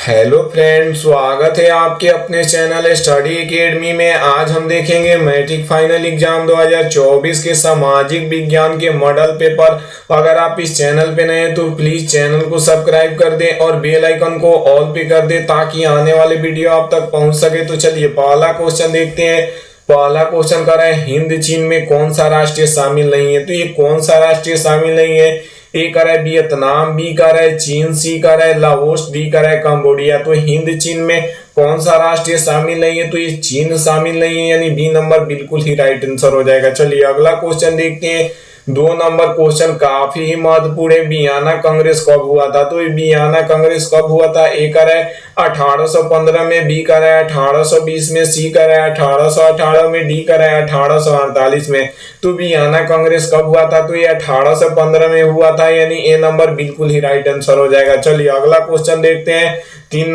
Hello friends, स्वागत है आपके अपने चैनल स्टडी एकेडमी में। आज हम देखेंगे मैट्रिक फाइनल एग्जाम 2024 के सामाजिक विज्ञान के मॉडल पेपर। अगर आप इस चैनल पे नए हैं तो प्लीज चैनल को सब्सक्राइब कर दें और बेल आइकन को ऑल पे कर दें ताकि आने वाले वीडियो आप तक पहुंच सके। तो चलिए पहला क्वेश्चन देखते हैं। पहला क्वेश्चन कर रहा है, हिंद चीन में कौन सा राष्ट्र शामिल नहीं है। तो ये कौन सा राष्ट्र शामिल नहीं है? ए कर है वियतनाम, बी कर है चीन, सी कर है लाओस, डी कर है कंबोडिया। तो हिंद चीन में कौन सा राष्ट्र शामिल नहीं है? तो ये चीन शामिल नहीं है, यानी बी नंबर बिल्कुल ही राइट आंसर हो जाएगा। चलिए अगला क्वेश्चन देखते हैं। 2 नंबर क्वेश्चन काफी ही महत्वपूर्ण है। वियना कांग्रेस कब हुआ था? तो वियना कांग्रेस कब हुआ था? ए कर है 1815 में, बी कर है 1820 में, सी कर है 1818 में, डी कर है 1848 में। तो वियना कांग्रेस कब हुआ था? तो ये 1815 में हुआ था, यानी ए नंबर बिल्कुल ही राइट आंसर हो जाएगा। चलिए अगला क्वेश्चन देखते हैं। 3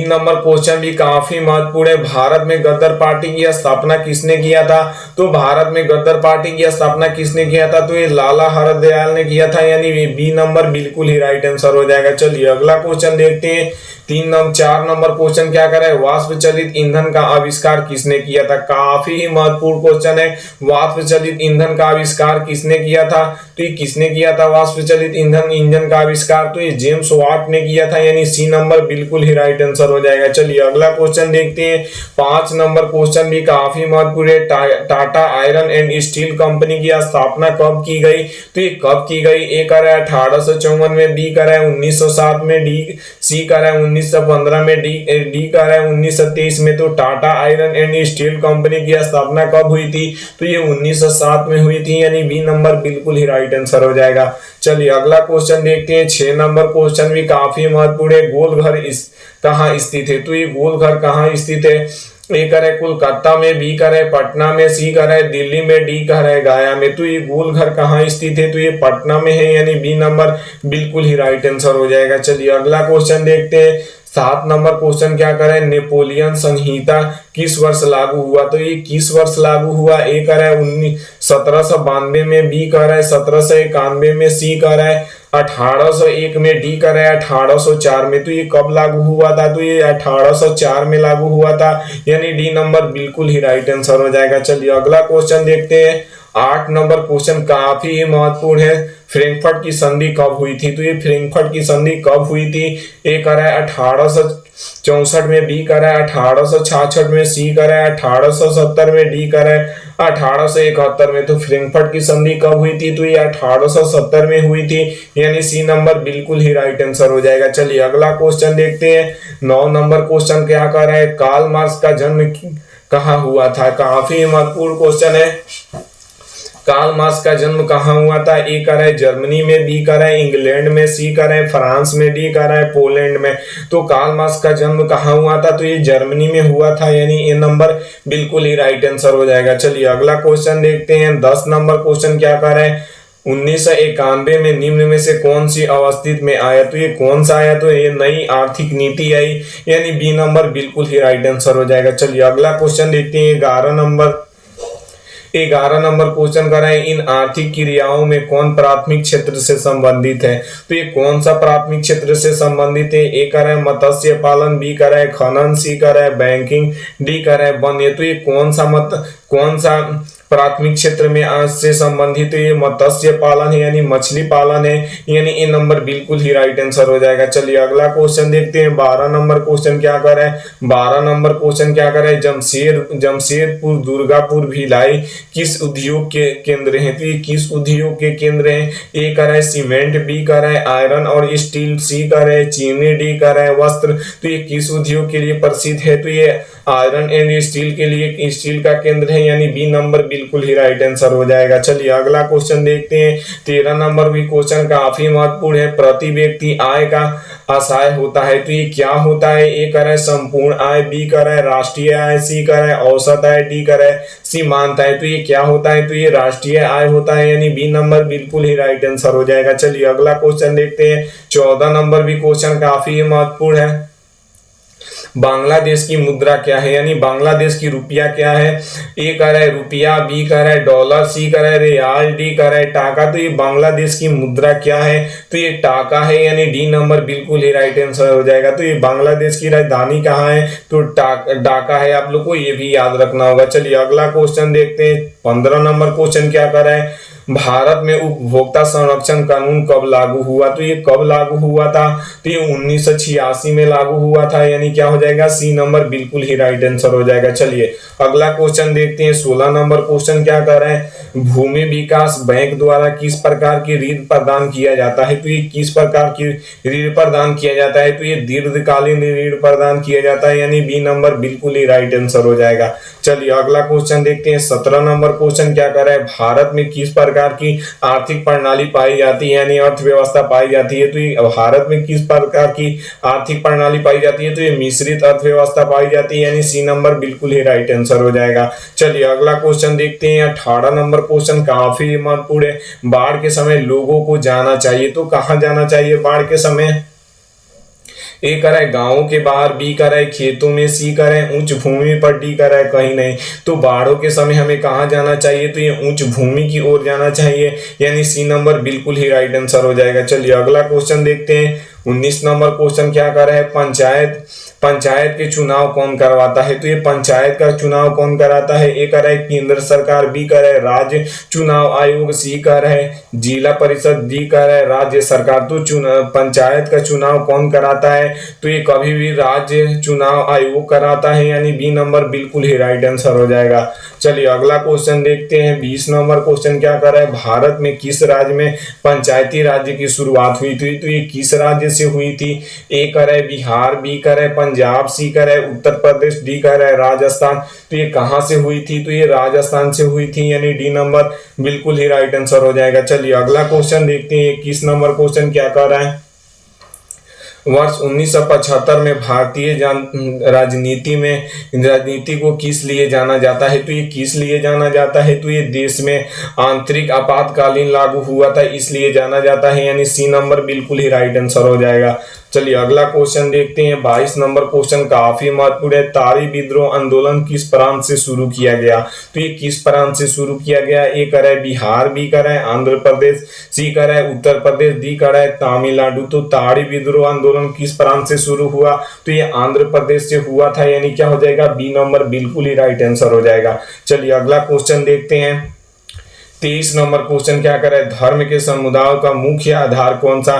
नंबर क्वेश्चन भी काफी महत्वपूर्ण है। भारत में गदर पार्टी की स्थापना किसने किया था? तो भारत में गदर पार्टी की स्थापना किसने किया था? तो ये लाला हरदयाल ने किया था, यानी बी नंबर बिल्कुल ही राइट आंसर हो जाएगा। चलिए अगला क्वेश्चन देखते हैं। 4 नंबर क्वेश्चन क्या कर रहा है, वाष्प चलित ईंधन का आविष्कार किसने किया था? काफी ही महत्वपूर्ण क्वेश्चन है। वाष्प चलित ईंधन का आविष्कार किसने किया था? तो ये किसने किया था वाष्प चलित इंजन का आविष्कार? तो ये जेम्स वाट ने किया था, यानी सी नंबर बिल्कुल ही राइट आंसर हो जाएगा। चलिए अगला क्वेश्चन देखते हैं। 5 नंबर क्वेश्चन भी काफी महत्वपूर्ण है। Tata iron and steel company की स्थापना कब की गई? तो ये कब की गई? ए कर है 1854 में, बी कर है 1907 में, डी सी कर है 1915 में, डी कर है 1923 में। तो Tata iron and steel company की स्थापना कब हुई थी? तो ये 1907 में हुई थी, यानी बी नंबर बिल्कुल ही राइट आंसर हो जाएगा। चलिए अगला क्वेश्चन देखते हैं। 6 नंबर क्वेश्चन भी काफी महत्वपूर्ण है। गोलघर कहाँ स्थित है? तो ये गोलघर कहाँ स्थित है? ए कर है कोलकाता में, बी कर है पटना में, सी कर है दिल्ली में, डी कर है गया में। तो ये गोलघर कहाँ स्थित है? तो ये पटना में है, यानी बी नंबर बिल्कुल ही राइट आंसर हो जाएगा। चलिए अगला क्वेश्चन देखते हैं। 7 नंबर क्वेश्चन क्या करे, नेपोलियन संहिता किस वर्ष लागू हुआ? तो ये किस वर्ष लागू हुआ? ए कर है 1792 में, बी कर है 1791 में, सी कर है 1801 में, डी कर है 1804 में। तो ये कब लागू हुआ था? तो ये 1804 में लागू हुआ था, यानी डी नंबर बिल्कुल ही राइट आंसर हो जाएगा। चलिए अगला क्वेश्चन देखते हैं। 8 नंबर क्वेश्चन काफी महत्वपूर्ण है। फ्रैंकफर्ट की संधि कब हुई थी? तो ये फ्रैंकफर्ट की संधि कब हुई थी? ए कर है 1864 में, बी कर है 1866 में, सी कर है 1870 में, डी कर है 1871 में। तो फ्रैंकफर्ट की संधि कब हुई थी? तो ये 1870 में हुई थी, यानी सी नंबर बिल्कुल ही राइट आंसर हो जाएगा। चलिए अगला क्वेश्चन देखते हैं। 9 नंबर क्वेश्चन क्या कर रहा है, कार्ल मार्क्स का जन्म कहाँ हुआ था? काफी महत्वपूर्ण क्वेश्चन है। कार्ल मार्क्स का जन्म कहाँ हुआ था? ए कर है जर्मनी में, बी कर है इंग्लैंड में, सी कर है फ्रांस में, डी कर है पोलैंड में। तो कार्ल मार्क्स का जन्म कहाँ हुआ था? तो ये जर्मनी में हुआ था, यानी ए नंबर बिल्कुल ही राइट आंसर हो जाएगा। चलिए अगला क्वेश्चन देखते हैं। 10 नंबर क्वेश्चन क्या कर रहे हैं, 1991 में निम्न में से कौन सी अवस्थित में आया? तो ये कौन सा आया? तो ये नई आर्थिक नीति आई, यानी बी नंबर बिल्कुल ही राइट आंसर हो जाएगा। चलिए अगला क्वेश्चन देखते हैं। 11 नंबर क्वेश्चन कर रहे हैं, इन आर्थिक क्रियाओं में कौन प्राथमिक क्षेत्र से संबंधित है? तो ये कौन सा प्राथमिक क्षेत्र से संबंधित है? ए कर है मत्स्य पालन, बी कर है खनन, सी कर है बैंकिंग, डी कर है वन। तो ये कौन सा प्राथमिक क्षेत्र में आज से संबंधित है? ये मत्स्य पालन है, यानी मछली पालन है, यानी ए नंबर बिल्कुल ही राइट आंसर हो जाएगा। चलिए अगला क्वेश्चन देखते हैं। 12 नंबर क्वेश्चन क्या कर रहा है, 12 नंबर क्वेश्चन क्या कर रहा है, जमशेदपुर, दुर्गापुर, भिलाई किस उद्योग के केंद्र हैं? तो ये किस उद्योग के केंद्र हैं? ए कर है सीमेंट, बी कर है आयरन और स्टील, सी कर है चीनी, डी कर है वस्त्र। तो ये किस उद्योग के लिए प्रसिद्ध है? तो ये आयरन एंड स्टील के लिए स्टील का केंद्र है, यानी बी नंबर बिल्कुल ही राइट आंसर हो जाएगा। चलिए अगला क्वेश्चन देखते हैं। 13 नंबर भी क्वेश्चन काफी महत्वपूर्ण है। प्रति व्यक्ति आय का आशय होता है, तो ये क्या होता है? ए कर है संपूर्ण आय, बी कर है राष्ट्रीय आय, सी कर है औसत आय, डी कर है सीमांत आय। तो ये क्या होता है? तो ये राष्ट्रीय आय होता है, यानी बी नंबर बिल्कुल ही राइट आंसर हो जाएगा। चलिए अगला क्वेश्चन देखते हैं। 14 नंबर भी क्वेश्चन काफी महत्वपूर्ण है। बांग्लादेश की मुद्रा क्या है, यानी बांग्लादेश की रुपया क्या है। ए कह रहा है रुपया, बी कह रहा है डॉलर, सी कह रहा है रियाल, डी कह रहा है टाका। तो ये बांग्लादेश की मुद्रा क्या है, तो ये टाका है, यानी डी नंबर बिल्कुल ही राइट आंसर हो जाएगा। तो ये बांग्लादेश की राजधानी कहाँ है, तो ढाका है। आप लोग को ये भी याद रखना होगा। चलिए अगला क्वेश्चन देखते हैं। 15 नंबर क्वेश्चन क्या कर रहा है, भारत में उपभोक्ता संरक्षण कानून कब लागू हुआ, तो ये कब लागू हुआ था, तो ये 1986 में लागू हुआ था, यानी क्या हो जाएगा, सी नंबर बिल्कुल ही राइट आंसर हो जाएगा। चलिए अगला क्वेश्चन देखते हैं। 16 नंबर क्वेश्चन क्या कर रहे हैं, भूमि विकास बैंक द्वारा किस प्रकार की ऋण प्रदान किया जाता है, तो ये किस प्रकार की ऋण प्रदान किया जाता है, तो ये दीर्घकालीन ऋण प्रदान किया जाता है, यानी बी नंबर बिल्कुल ही राइट आंसर हो जाएगा। चलिए अगला क्वेश्चन देखते हैं। 17 नंबर क्वेश्चन क्या कर रहा है, भारत में किस प्रकार की आर्थिक प्रणाली पाई जाती है, यानी अर्थव्यवस्था पाई जाती है, तो ये भारत में किस प्रकार की आर्थिक प्रणाली पाई जाती है, तो ये मिश्रित अर्थव्यवस्था पाई जाती है, यानी सी नंबर बिल्कुल ही राइट आंसर हो जाएगा। चलिए अगला क्वेश्चन देखते हैं। 18 नंबर क्वेश्चन काफी महत्वपूर्ण है। बाढ़ के समय लोगों को जाना चाहिए, तो कहां जाना चाहिए बाढ़ के समय। ए करा है गांवों के बाहर, बी करा है खेतों में, सी करा है उच्च भूमि पर, डी करा है कहीं नहीं। तो बाढ़ों के समय हमें कहाँ जाना चाहिए, तो ये उच्च भूमि की ओर जाना चाहिए, यानी सी नंबर बिल्कुल ही राइट आंसर हो जाएगा। चलिए अगला क्वेश्चन देखते हैं। 19 नंबर क्वेश्चन क्या कर रहा है, पंचायत के चुनाव कौन करवाता है, तो ये पंचायत का चुनाव कौन कराता है। ए कर रहा है केंद्र सरकार, बी कर रहा है राज्य चुनाव आयोग, सी कर रहा है जिला परिषद, डी कर रहा है राज्य सरकार। तो पंचायत का चुनाव कौन कराता है, तो ये कभी भी राज्य चुनाव आयोग कराता है, यानी बी नंबर बिल्कुल ही राइट आंसर हो जाएगा। चलिए अगला क्वेश्चन देखते हैं। 20 नंबर क्वेश्चन क्या कर रहा है, भारत में किस राज्य में पंचायती राज्य की शुरुआत हुई थी, तो ये किस राज्य से हुई थी। ए कर रहा है बिहार, बी कर रहा है पंजाब, सी कर रहा है उत्तर प्रदेश, डी कर रहा है राजस्थान। तो ये कहां से हुई थी, तो ये राजस्थान से हुई थी, यानी डी नंबर बिल्कुल ही राइट आंसर हो जाएगा। चलिए अगला क्वेश्चन देखते हैं। 21 नंबर क्वेश्चन क्या कर रहा है, वर्ष 1975 में भारतीय राजनीति को किस लिए जाना जाता है, तो ये किस लिए जाना जाता है, तो ये देश में आंतरिक आपातकालीन लागू हुआ था इसलिए जाना जाता है, यानी सी नंबर बिल्कुल ही राइट आंसर हो जाएगा। चलिए अगला क्वेश्चन देखते हैं। 22 नंबर क्वेश्चन काफी महत्वपूर्ण है। तारी विद्रोह आंदोलन किस प्रांत से शुरू किया गया, तो ये किस प्रांत से शुरू किया गया। ए कर है बिहार, बी कर है आंध्र प्रदेश, सी कर है उत्तर प्रदेश, डी कर है तमिलनाडु। तो तारी विद्रोह आंदोलन किस प्रांत से शुरू हुआ, तो ये आंध्र प्रदेश से हुआ था, यानी क्या हो जाएगा, बी नंबर बिल्कुल ही राइट आंसर हो जाएगा। चलिए अगला क्वेश्चन देखते हैं। 23 नंबर क्वेश्चन क्या कर रहा है, धर्म के समुदाय का मुख्य आधार कौन सा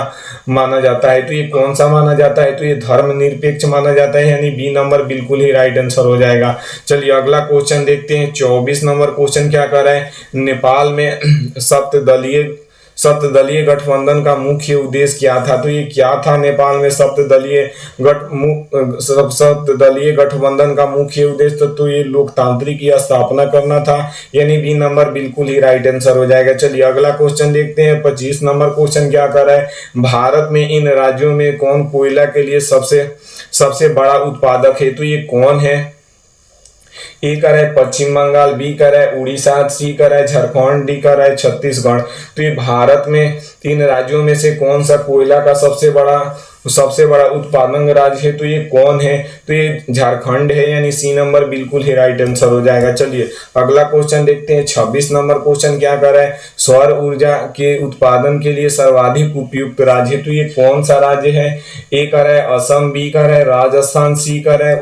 माना जाता है, तो ये कौन सा माना जाता है, तो ये धर्म निरपेक्ष माना जाता है, यानी बी नंबर बिल्कुल ही राइट आंसर हो जाएगा। चलिए अगला क्वेश्चन देखते हैं। 24 नंबर क्वेश्चन क्या कर रहा है, नेपाल में सप्तदलीय गठबंधन का मुख्य उद्देश्य क्या था, तो ये क्या था नेपाल में सप्तदलीय गठबंधन का मुख्य उद्देश्य, तो ये लोकतांत्रिक की स्थापना करना था, यानी बी नंबर बिल्कुल ही राइट आंसर हो जाएगा। चलिए अगला क्वेश्चन देखते हैं। 25 नंबर क्वेश्चन क्या कर रहा है, भारत में इन राज्यों में कौन कोयला के लिए सबसे बड़ा उत्पादक है, तो ये कौन है। ए कर है पश्चिम बंगाल, बी कर है उड़ीसा, सी कर है झारखंड, डी कर है छत्तीसगढ़। तो ये भारत में 3 राज्यों में से कौन सा कोयला का सबसे बड़ा उत्पादन राज्य है, तो ये कौन है, तो ये झारखंड है, यानी सी नंबर बिल्कुल ही राइट आंसर हो जाएगा। चलिए अगला क्वेश्चन देखते हैं। 26 नंबर क्वेश्चन क्या कर रहा है, सौर ऊर्जा के उत्पादन के लिए सर्वाधिक उपयुक्त राज्य है, तो ये कौन सा राज्य है। ए कर है असम, बी कर है राजस्थान, सी कर है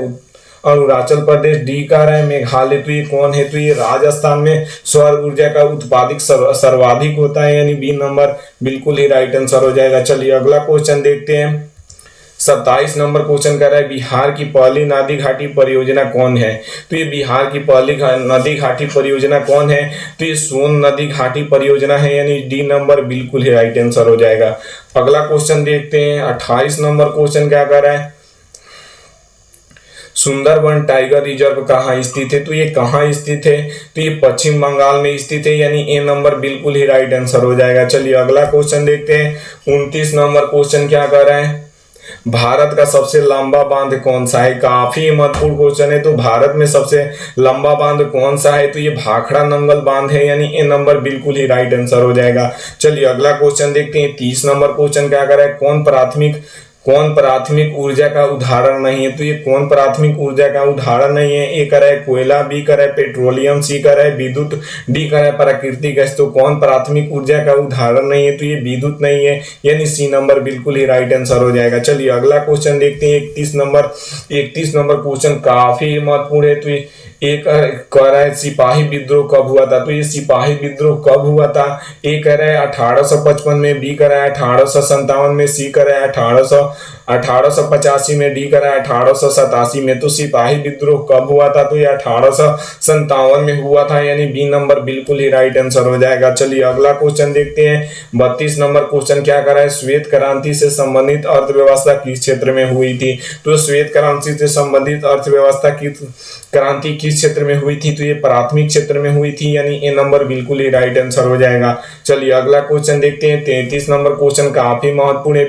अरुणाचल प्रदेश, डी का है मेघालय। तो ये कौन है, तो ये राजस्थान में सौर ऊर्जा का उत्पादित सर्वाधिक होता है, यानी बी नंबर बिल्कुल ही राइट आंसर हो जाएगा। चलिए अगला क्वेश्चन देखते हैं। 27 नंबर क्वेश्चन कर रहा है, बिहार की पहली नदी घाटी परियोजना कौन है, तो ये बिहार की पहली नदी घाटी परियोजना कौन है, तो ये सोन नदी घाटी परियोजना है, यानी डी नंबर बिल्कुल ही राइट आंसर हो जाएगा। अगला क्वेश्चन देखते हैं। 28 नंबर क्वेश्चन क्या कर रहा है, सुंदरबन टाइगर रिजर्व कहाँ स्थित है, तो ये कहाँ स्थित है, तो ये पश्चिम बंगाल में स्थित है, यानी ए नंबर बिल्कुल ही राइट आंसर हो जाएगा। चलिए अगला क्वेश्चन देखते हैं। 29 नंबर क्वेश्चन क्या कर रहा है, भारत का सबसे लंबा बांध कौन सा है। काफी महत्वपूर्ण क्वेश्चन है। तो भारत में सबसे लंबा बांध कौन सा है, तो ये भाखड़ा नंगल बांध है, यानी ए नंबर बिल्कुल ही राइट आंसर हो जाएगा। चलिए अगला क्वेश्चन देखते हैं। 30 नंबर क्वेश्चन क्या कर रहा है, कौन प्राथमिक ऊर्जा का उदाहरण नहीं है? तो ये कौन प्राथमिक ऊर्जा का उदाहरण नहीं है? ए कर है कोयला, बी कर है पेट्रोलियम, सी कर है विद्युत, डी कर है प्राकृतिक गैस। तो कौन प्राथमिक ऊर्जा का उदाहरण नहीं है? तो ये विद्युत नहीं है, यानी सी नंबर बिल्कुल ही राइट आंसर हो जाएगा। चलिए अगला क्वेश्चन देखते हैं। 31 नंबर क्वेश्चन काफी महत्वपूर्ण है। तो ये एक कह रहा है सिपाही विद्रोह कब हुआ था? तो ये सिपाही विद्रोह कब हुआ था? ए कह रहा है 1855 में, बी कह रहा है 1857 में, सी कह रहा है 1885 में, डी कह रहा है 1887 में। तो सिपाही विद्रोह कब हुआ था? तो ये 1857 में हुआ था, यानी बी नंबर बिल्कुल ही राइट आंसर हो जाएगा। चलिए अगला क्वेश्चन देखते हैं। 32 नंबर क्वेश्चन क्या कर रहा है? श्वेत क्रांति से संबंधित अर्थव्यवस्था किस क्षेत्र में हुई थी? तो श्वेत क्रांति से संबंधित अर्थव्यवस्था की क्रांति किस क्षेत्र में हुई थी? तो ये प्राथमिक क्षेत्र में हुई थी, यानी ए नंबर बिल्कुल ही राइट आंसर हो जाएगा। चलिए अगला क्वेश्चन देखते हैं। 33 नंबर क्वेश्चन काफी महत्वपूर्ण है।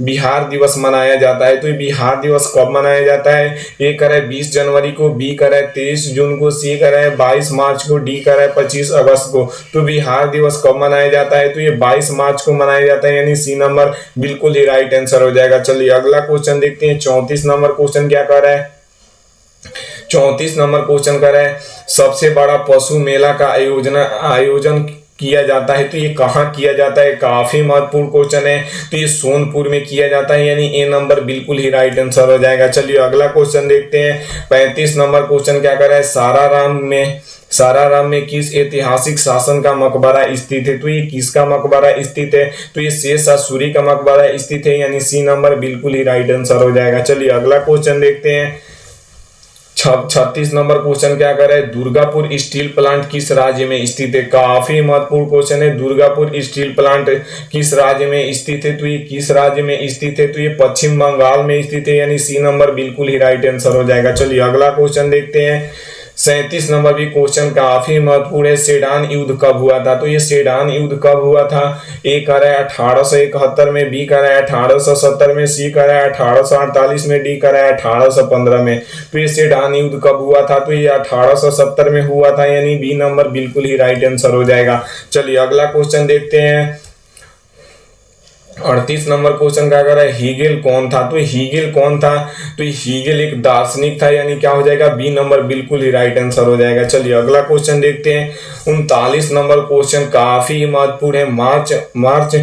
बिहार दिवस मनाया जाता है। तो ये बिहार दिवस कब मनाया जाता है? ए करे 20 जनवरी को, बी करे 23 जून को, सी करे 22 मार्च को, डी करे 25 अगस्त को। तो बिहार दिवस कब मनाया जाता है? तो ये 22 मार्च को मनाया जाता है, यानी सी नंबर बिल्कुल ही राइट आंसर हो जाएगा। चलिए अगला क्वेश्चन देखते हैं। 34 नंबर क्वेश्चन क्या कर रहा है? 34 नंबर क्वेश्चन कर रहा है सबसे बड़ा पशु मेला का आयोजन किया जाता है। तो ये कहाँ किया जाता है? काफी महत्वपूर्ण क्वेश्चन है। तो ये सोनपुर में किया जाता है, यानी ए नंबर बिल्कुल ही राइट आंसर हो जाएगा। चलिए अगला क्वेश्चन देखते हैं। 35 नंबर क्वेश्चन क्या कर रहा है? साराराम में किस ऐतिहासिक शासन का मकबरा स्थित है? तो ये किसका मकबरा स्थित है? तो ये शेरशाह सूरी का मकबरा स्थित है, यानी सी नंबर बिल्कुल ही राइट आंसर हो जाएगा। चलिए अगला क्वेश्चन देखते हैं। 36 नंबर क्वेश्चन क्या कर रहा है? दुर्गापुर स्टील प्लांट किस राज्य में स्थित है? काफी महत्वपूर्ण क्वेश्चन है। दुर्गापुर स्टील प्लांट किस राज्य में स्थित है? तो ये किस राज्य में स्थित है? तो ये पश्चिम बंगाल में स्थित है, यानी सी नंबर बिल्कुल ही राइट आंसर हो जाएगा। चलिए अगला क्वेश्चन देखते हैं। 37 नंबर भी क्वेश्चन काफी महत्वपूर्ण है। सेडान युद्ध कब हुआ था? तो ये सेडान युद्ध कब हुआ था? ए कह रहा है 1871 में, बी कह रहा है 1870 में, सी कह रहा है 1848 में, डी कह रहा है 1815 में। तो ये सेडान युद्ध कब हुआ था? तो ये 1870 में हुआ था, यानी बी नंबर बिल्कुल ही राइट आंसर हो जाएगा। चलिए अगला क्वेश्चन देखते हैं। 38 नंबर क्वेश्चन क्या कर रहा है? हीगेल कौन था? तो हीगेल कौन था? तो हीगेल एक दार्शनिक था, यानी क्या हो जाएगा? बी नंबर बिल्कुल ही राइट आंसर हो जाएगा। चलिए अगला क्वेश्चन देखते हैं। 39 नंबर क्वेश्चन काफी महत्वपूर्ण है। मार्च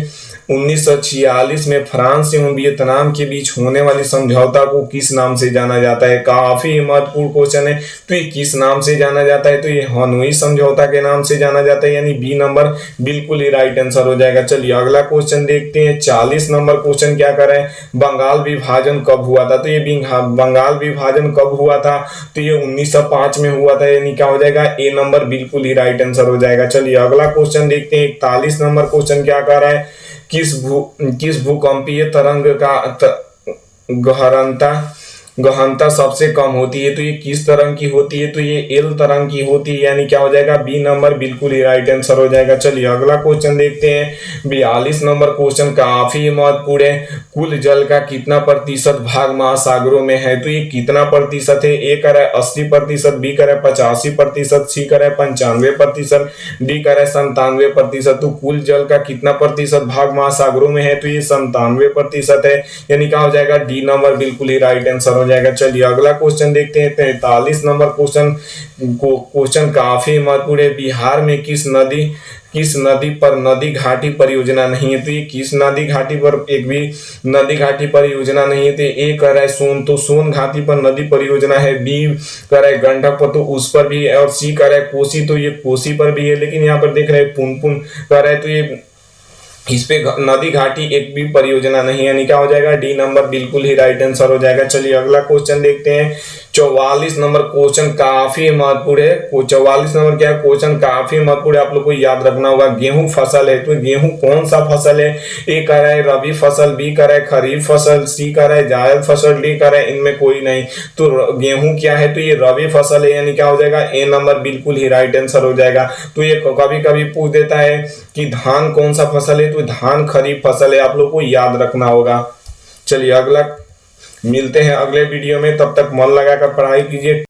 1946 में फ्रांस एवं वियतनाम के बीच होने वाली समझौता को किस नाम से जाना जाता है? काफी महत्वपूर्ण क्वेश्चन है। तो ये किस नाम से जाना जाता है? तो ये हनोई समझौता के नाम से जाना जाता है, यानी बी नंबर बिल्कुल ही राइट आंसर हो जाएगा। चलिए अगला क्वेश्चन देखते हैं। 40 नंबर क्वेश्चन क्या कर रहे हैं? बंगाल विभाजन कब हुआ था? तो ये बंगाल विभाजन कब हुआ था? तो ये 1905 में हुआ था, यानी क्या हो जाएगा? ए नंबर बिल्कुल ही राइट आंसर हो जाएगा। चलिए अगला क्वेश्चन देखते हैं। 41 नंबर क्वेश्चन क्या कर रहा है? किस भूकंपीय तरंग का गहनता सबसे कम होती है? तो ये किस तरंग की होती है? तो ये एल तरंग की होती है, यानी क्या हो जाएगा? बी नंबर बिल्कुल ही राइट आंसर हो जाएगा। चलिए अगला क्वेश्चन देखते हैं। 42 नंबर क्वेश्चन काफी महत्वपूर्ण है। कुल जल का कितना प्रतिशत भाग महासागरों में है? तो ये कितना प्रतिशत है? ए कर रहा है 80%, बी कर रहा है 85%, सी कर रहा है 95%, डी कर रहा है 97%। तो कुल जल का कितना प्रतिशत भाग महासागरों में है? तो ये 97% है, यानी क्या हो जाएगा? डी नंबर बिल्कुल ही राइट आंसर हो जाएगा। चलिए अगला क्वेश्चन देखते हैं। 43 नंबर क्वेश्चन काफी महत्वपूर्ण है। बिहार में किस नदी पर नदी घाटी परियोजना नहीं है? तो ये किस नदी घाटी पर एक भी नदी घाटी परियोजना नहीं है? तो ए कह रहा है सोन, तो सोन घाटी पर नदी परियोजना है। बी कह रहा है गंडक पर, तो उस पर भी है। और सी कह रहा है कोसी, तो ये कोसी पर भी है। लेकिन यहाँ पर देख रहे हैं पुनपुन कह रहा है, तो ये इस पे नदी घाटी एक भी परियोजना नहीं है, यानी क्या हो जाएगा? डी नंबर बिल्कुल ही राइट आंसर हो जाएगा। चलिए अगला क्वेश्चन देखते हैं। 44 नंबर क्वेश्चन काफी महत्वपूर्ण है। 44 नंबर क्या क्वेश्चन काफी महत्वपूर्ण है, आप लोग को याद रखना होगा। गेहूं फसल है, तो गेहूं कौन सा फसल है? ए कह रहा है रबी फसल, बी कह रहा है खरीफ फसल, सी कह रहा है जायद फसल, डी कह रहा है इनमें कोई नहीं। तो गेहूं क्या है? तो ये रबी फसल है, यानी क्या हो जाएगा? ए नंबर बिल्कुल ही राइट आंसर हो जाएगा। तो ये कभी कभी पूछ देता है कि धान कौन सा फसल है? तो धान खरीफ फसल है, आप लोग को याद रखना होगा। चलिए अगला मिलते हैं अगले वीडियो में, तब तक मन लगाकर पढ़ाई कीजिए।